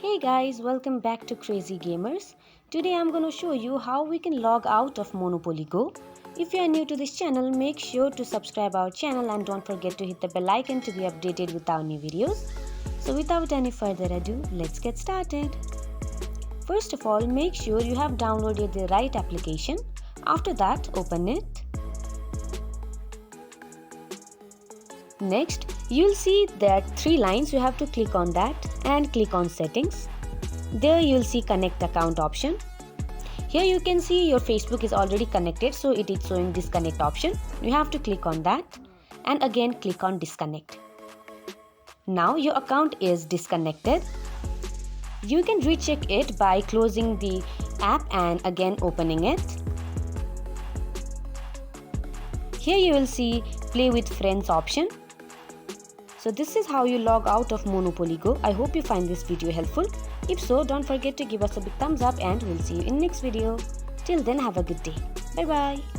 Hey guys, welcome back to Crazy Gamers. Today I'm going to show you how we can log out of Monopoly Go. If you are new to this channel, make sure to subscribe our channel and don't forget to hit the bell icon to be updated with our new videos. So without any further ado, let's get started. First of all, make sure you have downloaded the right application. After that, open it. Next, you'll see there are 3 lines. You have to click on that and click on settings. There you'll see connect account option. Here you can see your Facebook is already connected, so it is showing disconnect option. You have to click on that and again click on disconnect. Now your account is disconnected. You can recheck it by closing the app and again opening it. Here you will see play with friends option. So this is how you log out of Monopoly Go. I hope you find this video helpful. If so, don't forget to give us a big thumbs up and we'll see you in next video. Till then, have a good day. Bye bye.